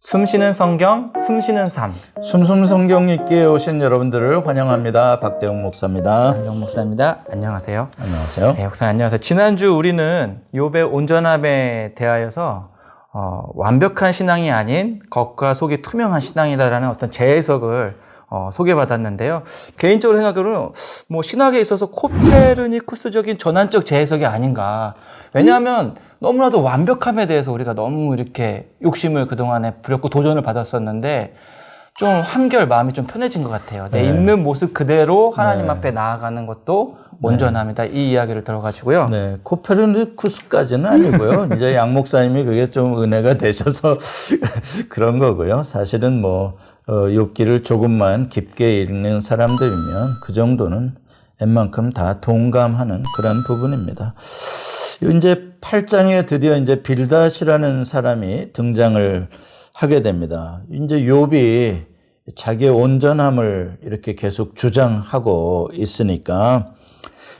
숨쉬는 성경, 숨쉬는 삶. 숨숨 성경 읽기에 오신 여러분들을 환영합니다. 박대웅 목사입니다. 안녕 목사입니다. 안녕하세요. 안녕하세요. 네, 목사님 안녕하세요. 지난주 우리는 욥의 온전함에 대하여서 완벽한 신앙이 아닌 겉과 속이 투명한 신앙이다라는 어떤 재해석을 소개받았는데요. 개인적으로 생각으로는 신학에 있어서 코페르니쿠스적인 전환적 재해석이 아닌가. 왜냐하면 너무나도 완벽함에 대해서 우리가 너무 이렇게 욕심을 그동안에 부렸고 도전을 받았었는데 좀 한결 마음이 좀 편해진 것 같아요. 내 있는 모습 그대로 하나님 앞에 나아가는 것도 온전함이다. 이 이야기를 들어가지고요. 네, 코페르니쿠스까지는 아니고요. 이제 양 목사님이 그게 좀 은혜가 되셔서 그런 거고요. 사실은 욥기를 조금만 깊게 읽는 사람들이면 그 정도는 웬만큼 다 동감하는 그런 부분입니다. 이제 8장에 드디어 이제 빌닷이라는 사람이 등장을 하게 됩니다. 이제 욥이 자기의 온전함을 이렇게 계속 주장하고 있으니까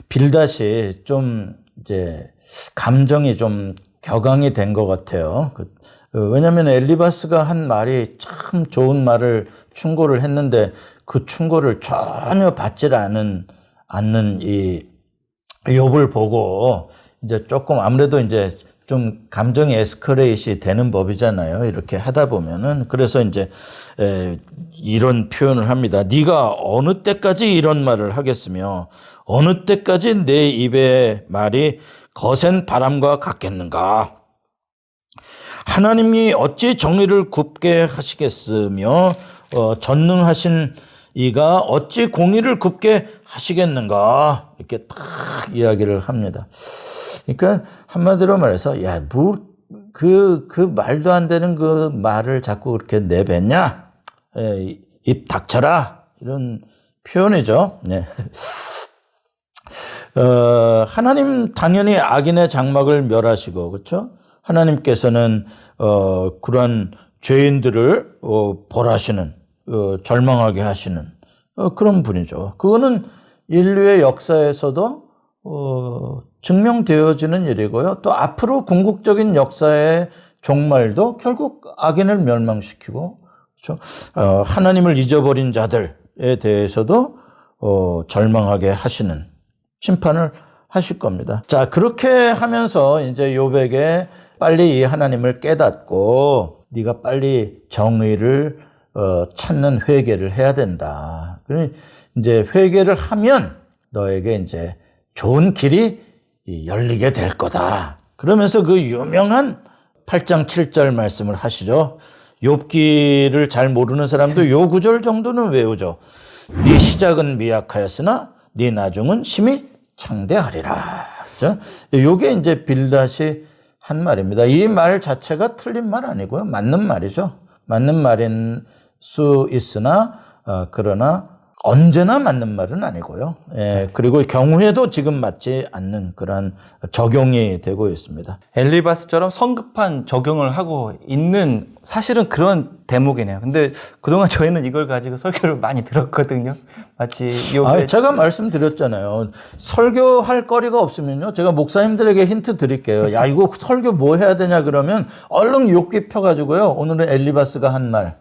빌닷이 좀 이제 감정이 좀 격앙이 된 것 같아요. 왜냐하면 엘리바스가 한 말이 참 좋은 말을 충고를 했는데 그 충고를 전혀 받질 않는 이 욥을 보고 이제 조금 아무래도 이제 좀 감정이 에스컬레이트이 되는 법이잖아요. 이렇게 하다 보면은. 그래서 이제 이런 표현을 합니다. 네가 어느 때까지 이런 말을 하겠으며 어느 때까지 내 입의 말이 거센 바람과 같겠는가? 하나님이 어찌 정의를 굽게 하시겠으며 전능하신 이가 어찌 공의를 굽게 하시겠는가? 이렇게 딱 이야기를 합니다. 그러니까 한마디로 말해서 그 말도 안 되는 그 말을 자꾸 그렇게 내뱉냐? 입 닥쳐라. 이런 표현이죠. 네. 하나님 당연히 악인의 장막을 멸하시고, 그렇죠? 하나님께서는 그런 죄인들을 벌하시는, 절망하게 하시는 그런 분이죠. 그거는 인류의 역사에서도 증명되어지는 일이고요. 또 앞으로 궁극적인 역사의 종말도 결국 악인을 멸망시키고, 그렇죠? 하나님을 잊어버린 자들에 대해서도 절망하게 하시는 심판을 하실 겁니다. 자, 그렇게 하면서 이제 욥에게 빨리 이 하나님을 깨닫고 네가 빨리 정의를 찾는 회개를 해야 된다. 그러니 이제 회개를 하면 너에게 이제 좋은 길이 열리게 될 거다. 그러면서 그 유명한 8장 7절 말씀을 하시죠. 욥기를 잘 모르는 사람도 요 구절 정도는 외우죠. 네 시작은 미약하였으나 네 나중은 심히 창대하리라. 그렇죠? 요게 이제 빌닷이 한 말입니다. 이 말 자체가 틀린 말 아니고요. 맞는 말이죠. 맞는 말인 수 있으나 그러나 언제나 맞는 말은 아니고요. 그리고 경우에도 지금 맞지 않는 그런 적용이 되고 있습니다. 엘리바스처럼 성급한 적용을 하고 있는 사실은 그런 대목이네요. 근데 그동안 저희는 이걸 가지고 설교를 많이 들었거든요. 마치 제가 말씀드렸잖아요. 설교할 거리가 없으면요. 제가 목사님들에게 힌트 드릴게요. 야, 이거 설교 뭐 해야 되냐 그러면 얼른 욥기 펴가지고요. 오늘은 엘리바스가 한 말.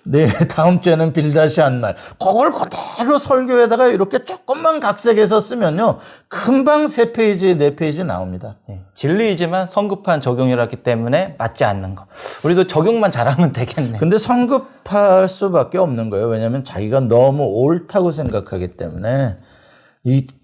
네, 다음 주에는 빌닷이 한 말. 그걸 그대로 설교에다가 이렇게 조금만 각색해서 쓰면요. 금방 3페이지, 4페이지 나옵니다. 진리이지만 성급한 적용이라기 때문에 맞지 않는 거. 우리도 적용만 잘하면 되겠네. 근데 성급할 수밖에 없는 거예요. 왜냐하면 자기가 너무 옳다고 생각하기 때문에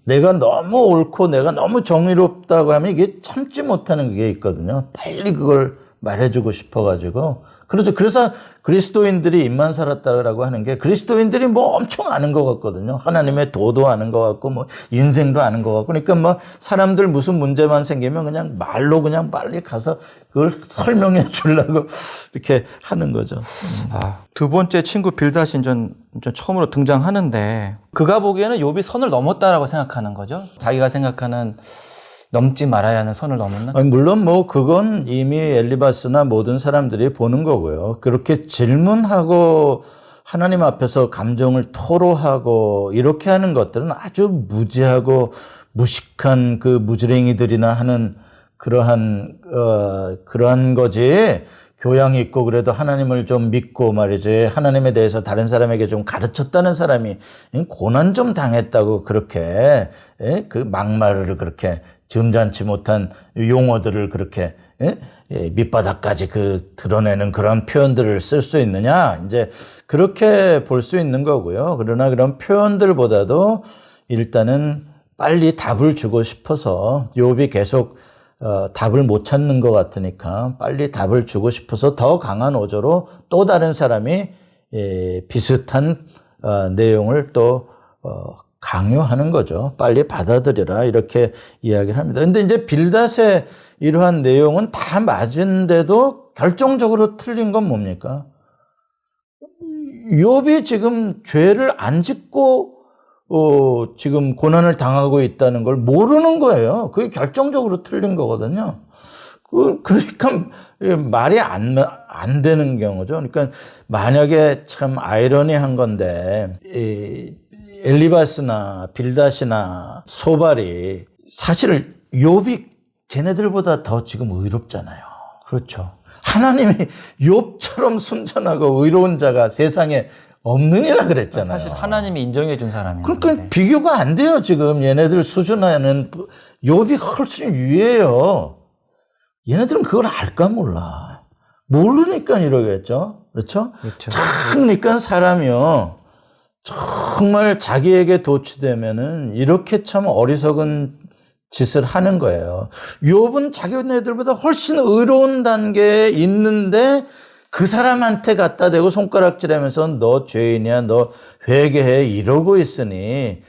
내가 너무 옳고 내가 너무 정의롭다고 하면 이게 참지 못하는 게 있거든요. 빨리 그걸 말해주고 싶어가지고. 그렇죠. 그래서 그리스도인들이 입만 살았다라고 하는 게 그리스도인들이 엄청 아는 것 같거든요. 하나님의 도도 아는 것 같고, 인생도 아는 것 같고. 그러니까 사람들 무슨 문제만 생기면 그냥 말로 그냥 빨리 가서 그걸 설명해 주려고 이렇게 하는 거죠. 두 번째 친구 빌닷이 이제 처음으로 등장하는데 그가 보기에는 욥이 선을 넘었다라고 생각하는 거죠. 자기가 생각하는 넘지 말아야 하는 선을 넘었나? 물론 그건 이미 엘리바스나 모든 사람들이 보는 거고요. 그렇게 질문하고 하나님 앞에서 감정을 토로하고 이렇게 하는 것들은 아주 무지하고 무식한 그 무지랭이들이나 하는 그러한 거지. 교양이 있고 그래도 하나님을 좀 믿고 말이지 하나님에 대해서 다른 사람에게 좀 가르쳤다는 사람이 고난 좀 당했다고 그렇게 그 막말을 그렇게 점잖지 못한 용어들을 그렇게 밑바닥까지 그 드러내는 그런 표현들을 쓸 수 있느냐 이제 그렇게 볼 수 있는 거고요. 그러나 그런 표현들보다도 일단은 빨리 답을 주고 싶어서 욥이 계속 답을 못 찾는 것 같으니까 빨리 답을 주고 싶어서 더 강한 어조로 또 다른 사람이 비슷한 내용을 또 강요하는 거죠. 빨리 받아들여라 이렇게 이야기를 합니다. 근데 이제 빌닷의 이러한 내용은 다 맞은데도 결정적으로 틀린 건 뭡니까? 욥이 지금 죄를 안 짓고 지금 고난을 당하고 있다는 걸 모르는 거예요. 그게 결정적으로 틀린 거거든요. 그러니까 말이 안 되는 경우죠. 그러니까 만약에 참 아이러니한 건데 엘리바스나 빌닷이나 소발이 사실 욥이 걔네들보다 더 지금 의롭잖아요. 그렇죠. 하나님이 욥처럼 순전하고 의로운 자가 세상에 없느니라 그랬잖아요. 사실 하나님이 인정해 준 사람이에요. 그러니까 비교가 안 돼요. 지금 얘네들 수준에는 욥이 훨씬 위에요. 얘네들은 그걸 알까 몰라. 모르니까 이러겠죠. 그렇죠? 그렇죠. 그러니까 사람이요. 정말 자기에게 도취되면은 이렇게 참 어리석은 짓을 하는 거예요. 욥은 자기네들보다 훨씬 의로운 단계에 있는데 그 사람한테 갖다 대고 손가락질하면서 너 죄인이야, 너 회개해 이러고 있으니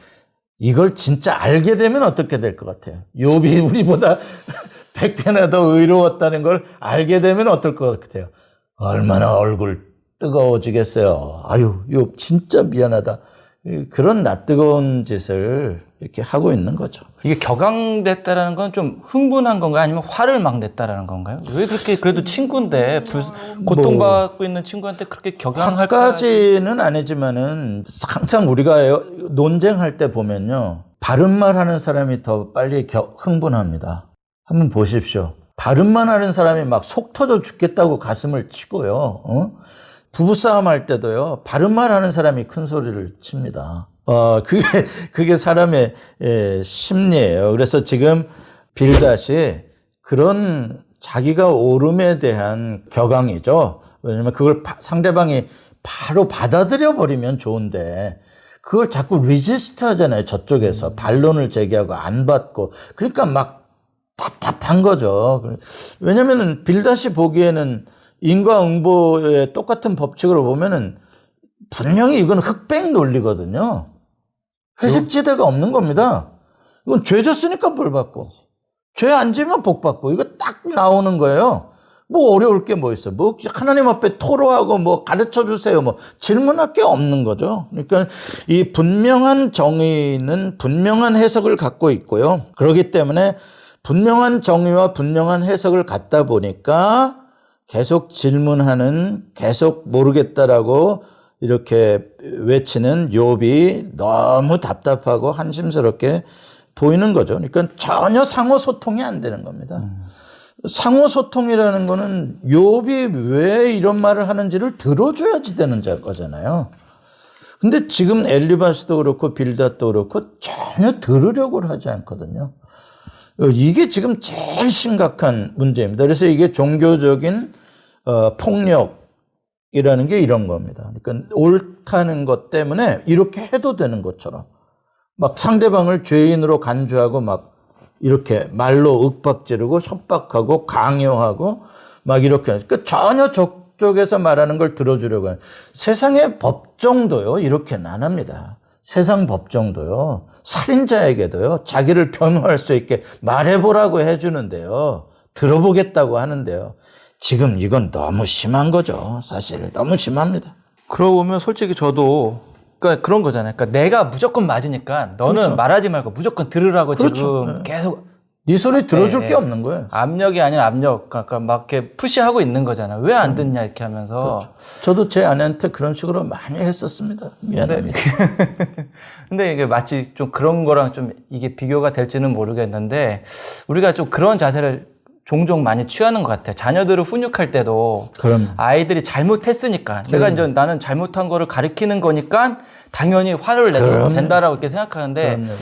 이걸 진짜 알게 되면 어떻게 될 것 같아요? 욥이 우리보다 100배나 더 의로웠다는 걸 알게 되면 어떨 것 같아요? 얼마나 얼굴 뜨거워지겠어요. 아유, 욥 진짜 미안하다. 그런 낯뜨거운 짓을 이렇게 하고 있는 거죠. 이게 격앙됐다라는 건 좀 흥분한 건가요? 아니면 화를 막 냈다라는 건가요? 왜 그렇게 그래도 친구인데 고통받고 있는 친구한테 그렇게 격앙할까? 화까지는 아니지만은 항상 우리가 논쟁할 때 보면요. 바른 말 하는 사람이 더 빨리 흥분합니다. 한번 보십시오. 바른만 하는 사람이 막 속 터져 죽겠다고 가슴을 치고요. 부부싸움 할 때도요. 바른말 하는 사람이 큰 소리를 칩니다. 그게 사람의 심리예요. 그래서 지금 빌닷이 그런 자기가 옳음에 대한 격앙이죠. 왜냐면 그걸 상대방이 바로 받아들여 버리면 좋은데 그걸 자꾸 리지스트 하잖아요. 저쪽에서 반론을 제기하고 안 받고. 그러니까 막 답답한 거죠. 왜냐면은 빌닷이 보기에는 인과응보의 똑같은 법칙으로 보면은 분명히 이건 흑백 논리거든요. 회색지대가 없는 겁니다. 이건 죄 졌으니까 벌 받고, 죄 안 지면 복 받고, 이거 딱 나오는 거예요. 뭐 어려울 게 뭐 있어. 뭐 하나님 앞에 토로하고 뭐 가르쳐 주세요. 뭐 질문할 게 없는 거죠. 그러니까 이 분명한 정의는 분명한 해석을 갖고 있고요. 그렇기 때문에 분명한 정의와 분명한 해석을 갖다 보니까 계속 질문하는, 계속 모르겠다라고 이렇게 외치는 욥이 너무 답답하고 한심스럽게 보이는 거죠. 그러니까 전혀 상호 소통이 안 되는 겁니다. 상호 소통이라는 거는 욥이 왜 이런 말을 하는지를 들어줘야지 되는 거잖아요. 근데 지금 엘리바스도 그렇고 빌닷도 그렇고 전혀 들으려고 하지 않거든요. 이게 지금 제일 심각한 문제입니다. 그래서 이게 종교적인 폭력이라는 게 이런 겁니다. 그러니까 옳다는 것 때문에 이렇게 해도 되는 것처럼 막 상대방을 죄인으로 간주하고 막 이렇게 말로 윽박지르고 협박하고 강요하고 막 이렇게 그러니까 전혀 저쪽에서 말하는 걸 들어주려고 하는 세상의 법정도요 이렇게는 안 합니다. 세상 법정도요 살인자에게도요 자기를 변호할 수 있게 말해보라고 해주는데요 들어보겠다고 하는데요 지금 이건 너무 심한 거죠. 사실 너무 심합니다. 그러고 보면 솔직히 저도 그러니까 그런 거잖아요. 그러니까 내가 무조건 맞으니까 너는 그렇죠. 말하지 말고 무조건 들으라고 그렇죠. 지금 계속 네 소리 들어줄 게 없는 거예요. 압력이 아닌 압력, 그러니까 막 이렇게 푸시하고 있는 거잖아. 왜 안 듣냐 이렇게 하면서. 그렇죠. 저도 제 아내한테 그런 식으로 많이 했었습니다. 미안합니다. 근데 이게 마치 좀 그런 거랑 좀 이게 비교가 될지는 모르겠는데 우리가 좀 그런 자세를 종종 많이 취하는 것 같아요. 자녀들을 훈육할 때도 그럼 아이들이 잘못했으니까 내가 이제 나는 잘못한 거를 가르치는 거니까 당연히 화를 내도 그럼요. 된다라고 이렇게 생각하는데 그럼요.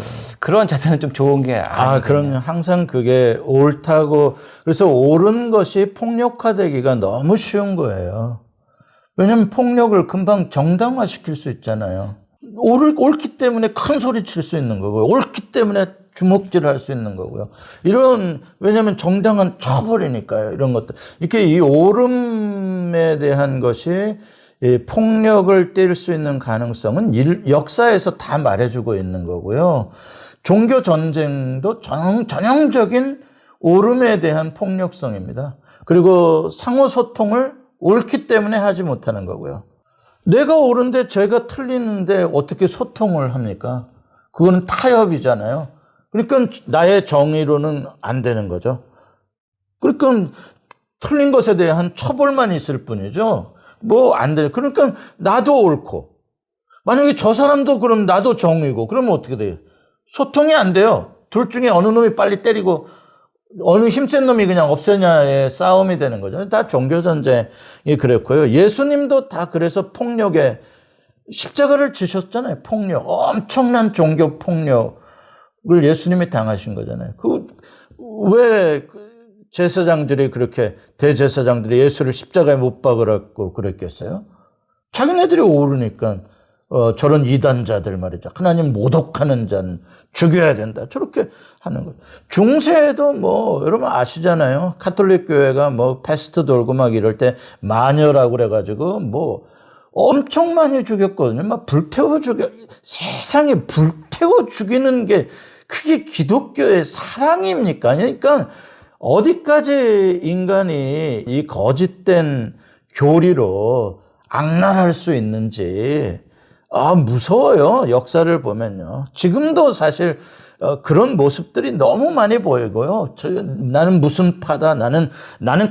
그런 자세는 좀 좋은 게 아니거든요. 그럼요. 항상 그게 옳다고 그래서 옳은 것이 폭력화되기가 너무 쉬운 거예요. 왜냐하면 폭력을 금방 정당화시킬 수 있잖아요. 옳기 때문에 큰 소리 칠 수 있는 거고요. 옳기 때문에 주먹질 할 수 있는 거고요. 왜냐하면 정당한 처벌이니까요. 이런 것들. 이렇게 이 옳음에 대한 것이 이 폭력을 띨 수 있는 가능성은 역사에서 다 말해주고 있는 거고요. 종교 전쟁도 전형적인 옳음에 대한 폭력성입니다. 그리고 상호 소통을 옳기 때문에 하지 못하는 거고요. 내가 옳은데 제가 틀리는데 어떻게 소통을 합니까? 그거는 타협이잖아요. 그러니까 나의 정의로는 안 되는 거죠. 그러니까 틀린 것에 대한 처벌만 있을 뿐이죠. 뭐 안 돼. 그러니까 나도 옳고 만약에 저 사람도 그럼 나도 정의고 그러면 어떻게 돼요? 소통이 안 돼요. 둘 중에 어느 놈이 빨리 때리고 어느 힘센 놈이 그냥 없애냐의 싸움이 되는 거죠. 다 종교전쟁이 그랬고요. 예수님도 다 그래서 폭력에 십자가를 지셨잖아요. 폭력. 엄청난 종교 폭력을 예수님이 당하신 거잖아요. 왜 제사장들이 그렇게 대제사장들이 예수를 십자가에 못 박으라고 그랬겠어요? 자기네들이 옳으니까 저런 이단자들 말이죠. 하나님 모독하는 자는 죽여야 된다. 저렇게 하는 거예요. 중세에도 뭐 여러분 아시잖아요. 카톨릭 교회가 뭐 패스트 돌고 막 이럴 때 마녀라고 그래가지고 뭐 엄청 많이 죽였거든요. 막 세상에 불태워 죽이는 게 그게 기독교의 사랑입니까? 그러니까 어디까지 인간이 이 거짓된 교리로 악랄할 수 있는지 무서워요. 역사를 보면요. 지금도 사실 그런 모습들이 너무 많이 보이고요. 나는 무슨 파다, 나는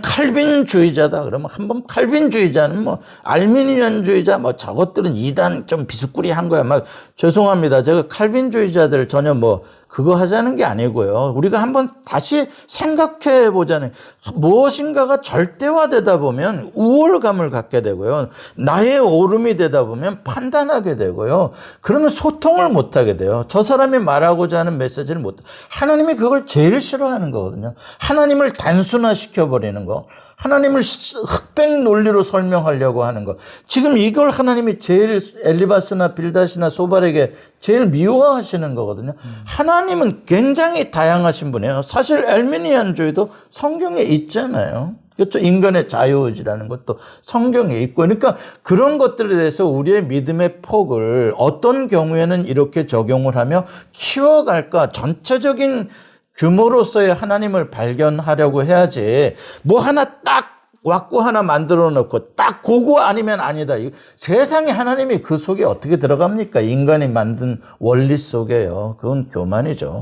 칼빈주의자다. 그러면 한번 칼빈주의자는 뭐 알미니언주의자, 뭐 저것들은 이단 좀 비스꾸리한 거야. 막 죄송합니다. 제가 칼빈주의자들 전혀 뭐 그거 하자는 게 아니고요. 우리가 한번 다시 생각해 보자는 무엇인가가 절대화되다 보면 우월감을 갖게 되고요. 나의 옳음이 되다 보면 판단하게 되고요. 그러면 소통을 못 하게 돼요. 저 사람이 말하고자 하는 메시지를 못. 하나님이 그걸 제일 싫어하는 거거든요. 하나님을 단순화시켜 버리는 거. 하나님을 흑백 논리로 설명하려고 하는 거. 지금 이걸 하나님이 제일 엘리바스나 빌닷이나 소발에게 제일 미워하시는 거거든요. 하나님은 굉장히 다양하신 분이에요. 사실 엘미니안주의도 성경에 있잖아요. 그렇죠. 인간의 자유의지라는 것도 성경에 있고. 그러니까 그런 것들에 대해서 우리의 믿음의 폭을 어떤 경우에는 이렇게 적용을 하며 키워갈까 전체적인 규모로서의 하나님을 발견하려고 해야지 뭐 하나 딱 왁구 하나 만들어 놓고 딱 그거 아니면 아니다. 세상에 하나님이 그 속에 어떻게 들어갑니까? 인간이 만든 원리 속에요. 그건 교만이죠.